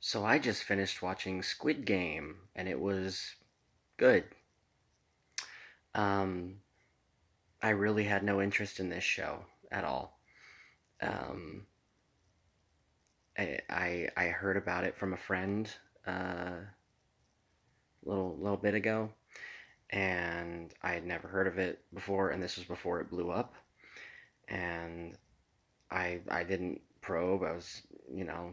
So I just finished watching Squid Game and it was good. Um, I really had no interest in this show at all. Um, I heard about it from a friend a little bit ago, and I had never heard of it before, and this was before it blew up. And I didn't probe. I was, you know,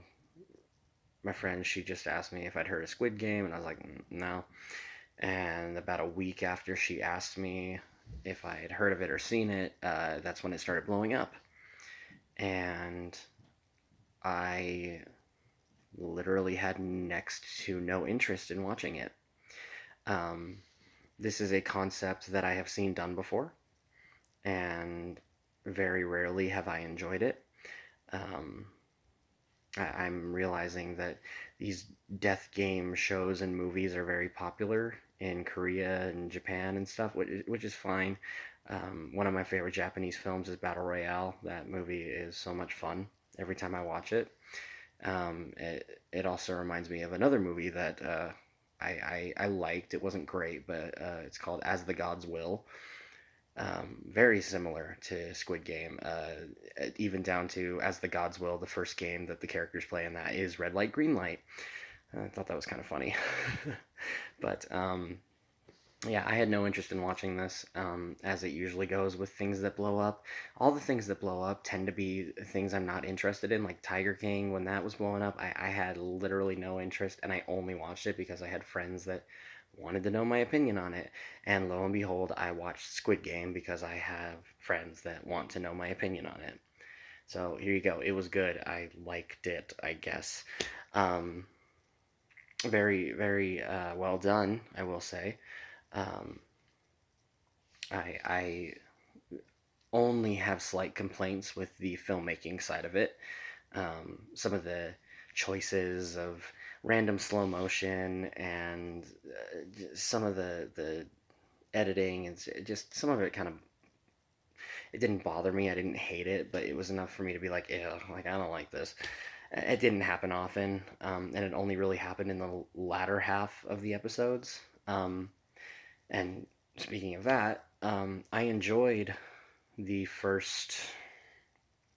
my friend, she just asked me if I'd heard of Squid Game, and I was like, No." And about a week after she asked me if I had heard of it or seen it, that's when it started blowing up. And I literally had next to no interest in watching it. Um, this is a concept that I have seen done before, and very rarely have I enjoyed it. Um, I'm realizing that these death game shows and movies are very popular in Korea and Japan and stuff, which is fine. One of my favorite Japanese films is Battle Royale. That movie is so much fun every time I watch it. It also reminds me of another movie that I liked. It wasn't great, but it's called As the Gods Will. Very similar to Squid Game, even down to As the Gods Will, the first game that the characters play in that is Red Light, Green Light. I thought that was kind of funny. But yeah, I had no interest in watching this, as it usually goes with things that blow up. All the things that blow up tend to be things I'm not interested in, like Tiger King. When that was blowing up, I had literally no interest, and I only watched it because I had friends that wanted to know my opinion on it. And lo and behold, I watched Squid Game because I have friends that want to know my opinion on it. So here you go. It was good. I liked it, I guess. Um, very well done, I will say. Um, I only have slight complaints with the filmmaking side of it. Some of the choices of random slow motion and some of the editing and just some of it kind of it didn't bother me. I didn't hate it, but it was enough for me to be like, ew, like I don't like this. It didn't happen often, and it only really happened in the latter half of the episodes. And speaking of that, I enjoyed the first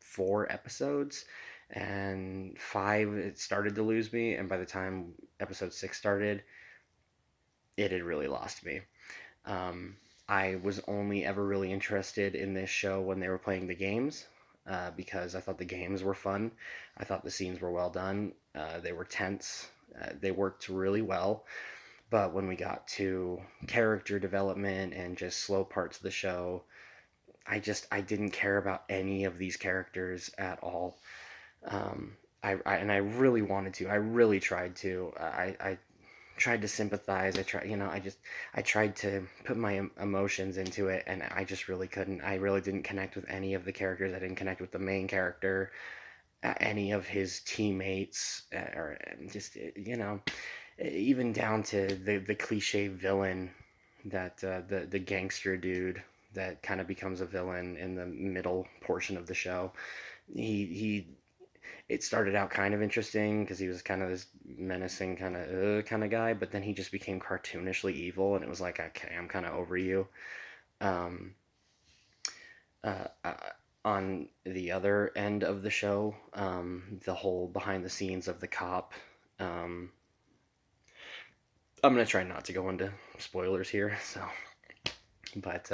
four episodes, and five it started to lose me, and by the time episode six started, it had really lost me. Um, I was only ever really interested in this show when they were playing the games. Because I thought the games were fun. I thought the scenes were well done. They were tense. They worked really well. But when we got to character development and just slow parts of the show, I didn't care about any of these characters at all. And I really wanted to. I really tried to. I tried to sympathize. I tried to put my emotions into it, and I just really couldn't. I really didn't connect with any of the characters. I didn't connect with the main character, any of his teammates, or just even down to the cliche villain that the gangster dude that kind of becomes a villain in the middle portion of the show. He it started out kind of interesting because he was kind of this menacing kind of guy, but then he just became cartoonishly evil, and it was like, okay, I'm kind of over you. Um, uh, uh, on the other end of the show, the whole behind the scenes of the cop. Um, I'm gonna try not to go into spoilers here, so but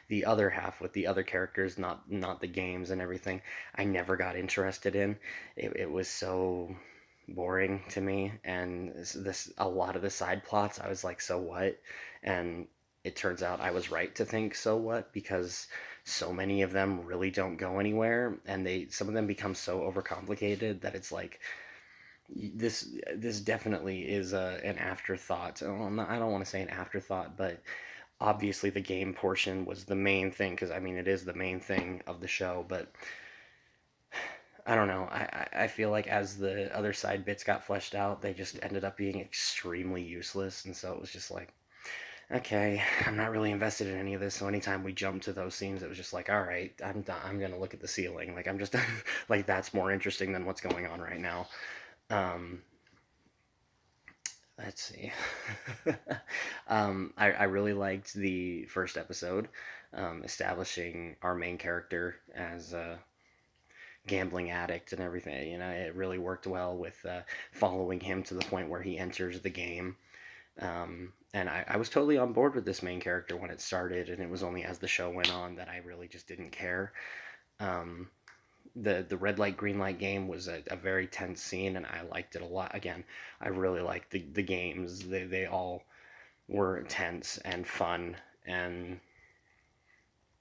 the other half with the other characters, not the games and everything, I never got interested in. It was so boring to me, and this a lot of the side plots I was like, so what? And it turns out I was right to think so what, because so many of them really don't go anywhere, and they some of them become so overcomplicated that it's like this definitely is an afterthought. Well, I don't want to say an afterthought, but obviously the game portion was the main thing, because I mean it is the main thing of the show. But I don't know. I feel like as the other side bits got fleshed out, they just ended up being extremely useless, and so it was just like, okay, I'm not really invested in any of this. So anytime we jumped to those scenes, it was just like, all right, I'm done. I'm gonna look at the ceiling. Like I'm just like that's more interesting than what's going on right now. Um, Let's see. I really liked the first episode, establishing our main character as a gambling addict and everything. You know, it really worked well with following him to the point where he enters the game. And I was totally on board with this main character when it started, and it was only as the show went on that I really just didn't care. Um, the red light green light game was a very tense scene, and I liked it a lot. Again, I really liked the games. They all were tense and fun, and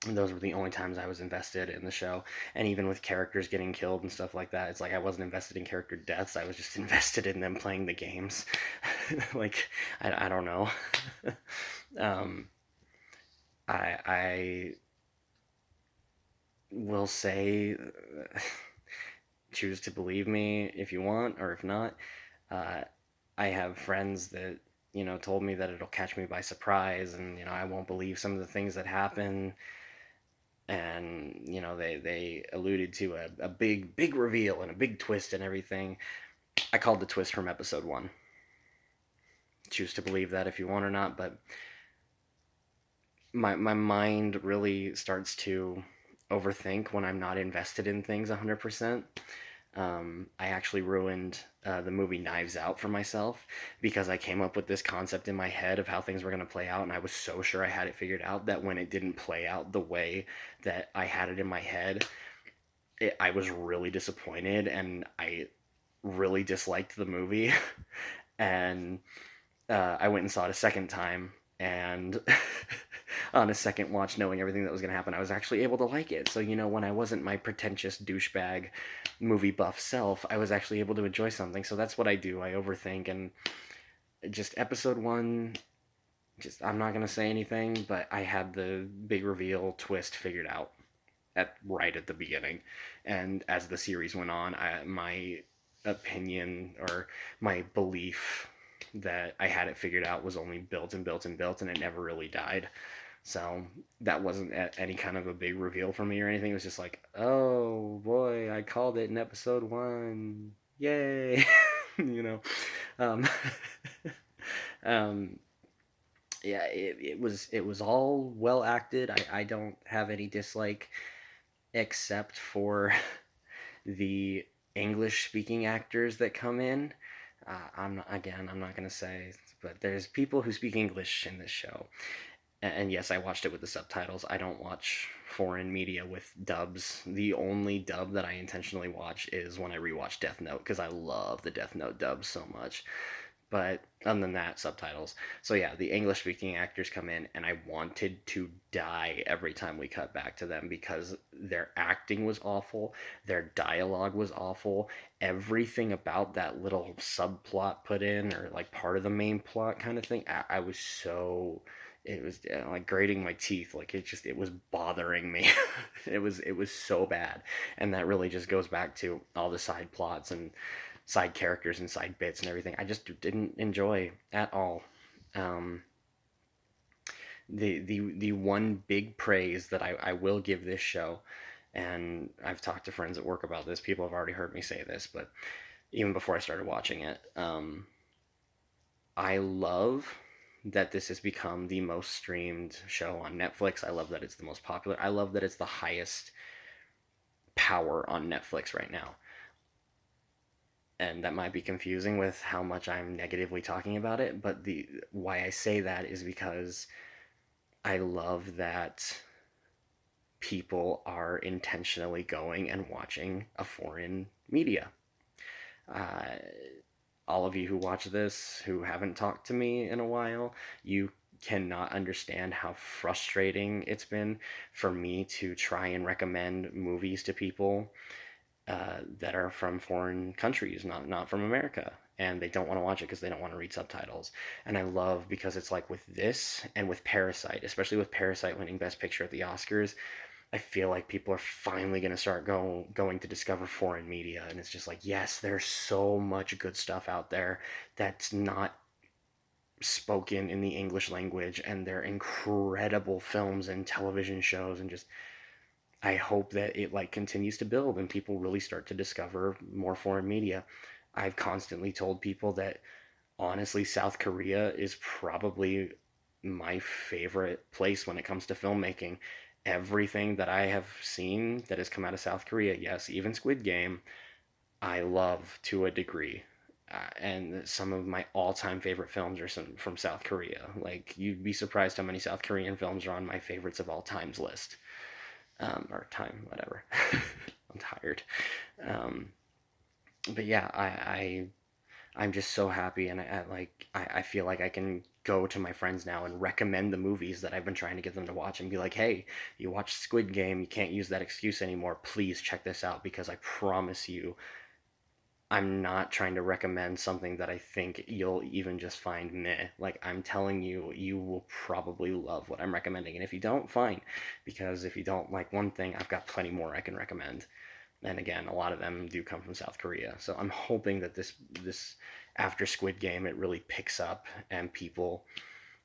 those were the only times I was invested in the show. And even with characters getting killed and stuff like that, it's like I wasn't invested in character deaths. I was just invested in them playing the games. Like I don't know. um, I will say, choose to believe me if you want, or if not. Uh, I have friends that told me that it'll catch me by surprise, and I won't believe some of the things that happen. And they alluded to a big reveal and a big twist and everything. I called the twist from episode one. Choose to believe that if you want or not, but my mind really starts to overthink when I'm not invested in things 100%. I actually ruined the movie Knives Out for myself because I came up with this concept in my head of how things were going to play out, and I was so sure I had it figured out that when it didn't play out the way that I had it in my head, I was really disappointed, and I really disliked the movie. And I went and saw it a second time, and on a second watch, knowing everything that was going to happen, I was actually able to like it. So when I wasn't my pretentious douchebag movie buff self, I was actually able to enjoy something. So that's what I do. I overthink, and just episode one. Just I'm not going to say anything, but I had the big reveal twist figured out right at the beginning, and as the series went on, my opinion or my belief that I had it figured out was only built and built and built, and it never really died. So that wasn't any kind of a big reveal for me or anything. It was just like, oh boy, I called it in episode one. Yay! you know, um, um, yeah, it was all well acted. I don't have any dislike except for the English speaking actors that come in. I'm not gonna say, but there's people who speak English in this show, and yes, I watched it with the subtitles. I don't watch foreign media with dubs. The only dub that I intentionally watch is when I rewatch Death Note because I love the Death Note dub so much. But other than that, subtitles. So yeah, the English speaking actors come in, and I wanted to die every time we cut back to them because their acting was awful, their dialogue was awful, everything about that little subplot put in, or like part of the main plot kind of thing. I was so. It was like grating my teeth. Like it was bothering me. it was so bad, and that really just goes back to all the side plots and side characters and side bits and everything. I just didn't enjoy at all. Um, the one big praise that I will give this show, and I've talked to friends at work about this. People have already heard me say this, but even before I started watching it, I love that this has become the most streamed show on Netflix. I love that it's the most popular. I love that it's the highest power on Netflix right now. And that might be confusing with how much I'm negatively talking about it, but the why I say that is because I love that people are intentionally going and watching a foreign media. Uh, all of you who watch this who haven't talked to me in a while, you cannot understand how frustrating it's been for me to try and recommend movies to people that are from foreign countries, not from America, and they don't want to watch it because they don't want to read subtitles. And I love because it's like with this and with Parasite, especially with Parasite winning Best Picture at the Oscars. I feel like people are finally going to start going to discover foreign media, and it's just like, yes, there's so much good stuff out there that's not spoken in the English language, and they're incredible films and television shows, and just I hope that it like continues to build and people really start to discover more foreign media. I've constantly told people that Honestly, South Korea is probably my favorite place when it comes to filmmaking. Everything that I have seen that has come out of South Korea, yes, even Squid Game, I love to a degree. And some of my all-time favorite films are from South Korea. Like, you'd be surprised how many South Korean films are on my favorites of all times list. Or time, whatever. I'm tired. Um, but yeah, I'm just so happy, and I feel like I can go to my friends now and recommend the movies that I've been trying to get them to watch and be like, hey, you watched Squid Game, you can't use that excuse anymore. Please check this out because I promise you, I'm not trying to recommend something that I think you'll even just find meh. Like, I'm telling you, you will probably love what I'm recommending. And if you don't, fine. Because if you don't like one thing, I've got plenty more I can recommend. And again, a lot of them do come from South Korea. So I'm hoping that this after Squid Game it really picks up and people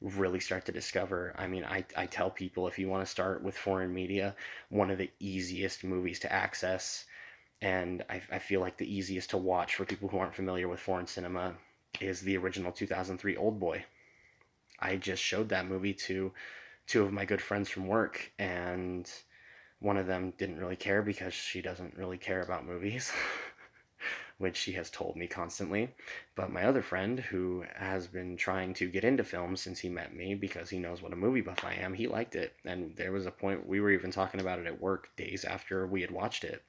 really start to discover. I mean, I tell people if you want to start with foreign media, one of the easiest movies to access and I feel like the easiest to watch for people who aren't familiar with foreign cinema is the original 2003 Old Boy. I just showed that movie to two of my good friends from work, and one of them didn't really care because she doesn't really care about movies, which she has told me constantly. But my other friend, who has been trying to get into films since he met me because he knows what a movie buff I am, he liked it. And there was a point we were even talking about it at work days after we had watched it.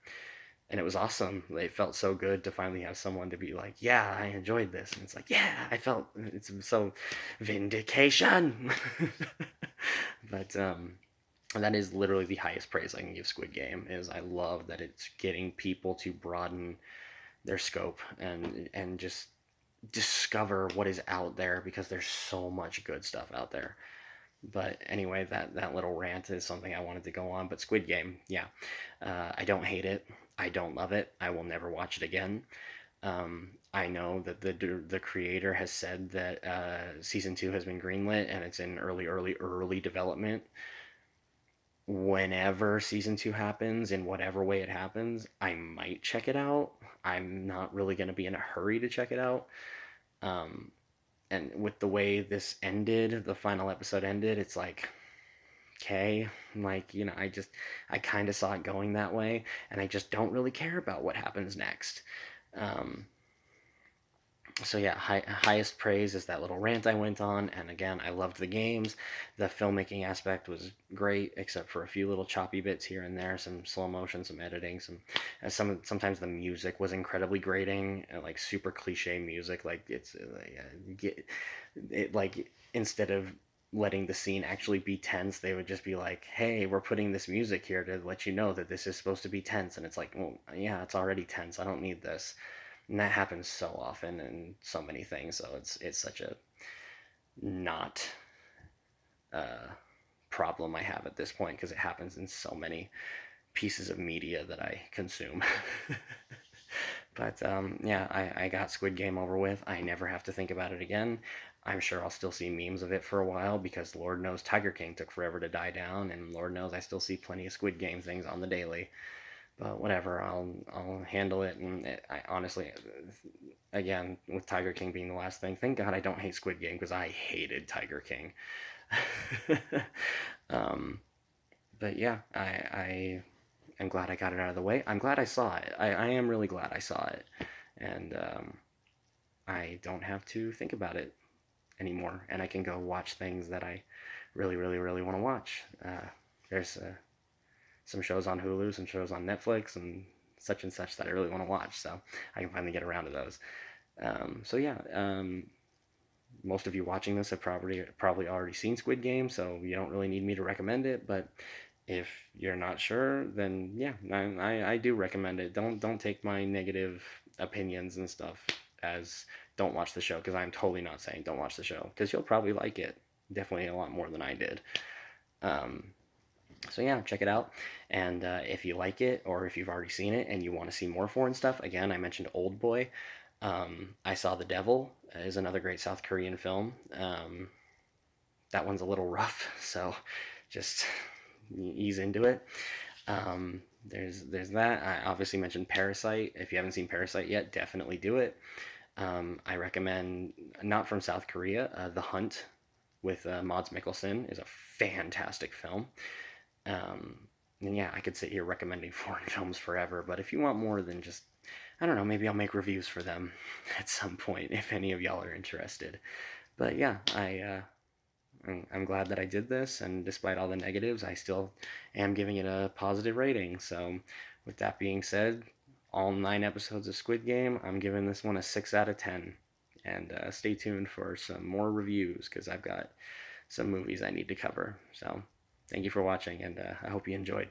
And it was awesome. It felt so good to finally have someone to be like, "Yeah, I enjoyed this," and it's like, "Yeah, I felt it's so vindication." But that is literally the highest praise I can give Squid Game. Is I love that it's getting people to broaden their scope and just discover what is out there because there's so much good stuff out there. But anyway, that little rant is something I wanted to go on. But Squid Game, yeah, I don't hate it. I don't love it. I will never watch it again. I know that the creator has said that season two has been greenlit and it's in early development. Whenever season two happens, in whatever way it happens, I might check it out. I'm not really going to be in a hurry to check it out. Um, and with the way this ended, the final episode ended, it's like, okay, like, I kind of saw it going that way, and I just don't really care about what happens next. Um, so yeah, highest praise is that little rant I went on, and again, I loved the games. The filmmaking aspect was great, except for a few little choppy bits here and there, some slow motion, some editing, sometimes the music was incredibly grating, like super cliche music, like it's like instead of letting the scene actually be tense, they would just be like, "Hey, we're putting this music here to let you know that this is supposed to be tense," and it's like, well, yeah, it's already tense. I don't need this. And that happens so often in so many things. So it's such a not uh, problem I have at this point because it happens in so many pieces of media that I consume. But yeah, I got Squid Game over with. I never have to think about it again. I'm sure I'll still see memes of it for a while because Lord knows Tiger King took forever to die down, and Lord knows I still see plenty of Squid Game things on the daily. But whatever, I'll handle it. And I honestly, again, with Tiger King being the last thing, thank God I don't hate Squid Game because I hated Tiger King. um, but yeah, I am glad I got it out of the way. I'm glad I saw it. I am really glad I saw it, and I don't have to think about it anymore, and I can go watch things that I really, really, really want to watch. There's some shows on Hulu, some shows on Netflix, and such that I really want to watch. So I can finally get around to those. So yeah, most of you watching this have probably already seen Squid Game, so you don't really need me to recommend it. But if you're not sure, then yeah, I do recommend it. Don't take my negative opinions and stuff as don't watch the show because I'm totally not saying don't watch the show because you'll probably like it definitely a lot more than I did. Um, so yeah, check it out. And if you like it, or if you've already seen it and you want to see more foreign stuff, again, I mentioned Old Boy. I Saw the Devil is another great South Korean film. That one's a little rough, so just ease into it. There's that. I obviously mentioned Parasite. If you haven't seen Parasite yet, definitely do it. I recommend, not from South Korea, The Hunt with Mads Mikkelsen is a fantastic film. Um, and yeah, I could sit here recommending foreign films forever, but if you want more than just, I don't know, maybe I'll make reviews for them at some point if any of y'all are interested. But yeah, I'm glad that I did this, and despite all the negatives, I still am giving it a positive rating. So, with that being said, all 9 episodes of Squid Game, I'm giving this one a 6 out of 10. And stay tuned for some more reviews because I've got some movies I need to cover. So, thank you for watching, and I hope you enjoyed.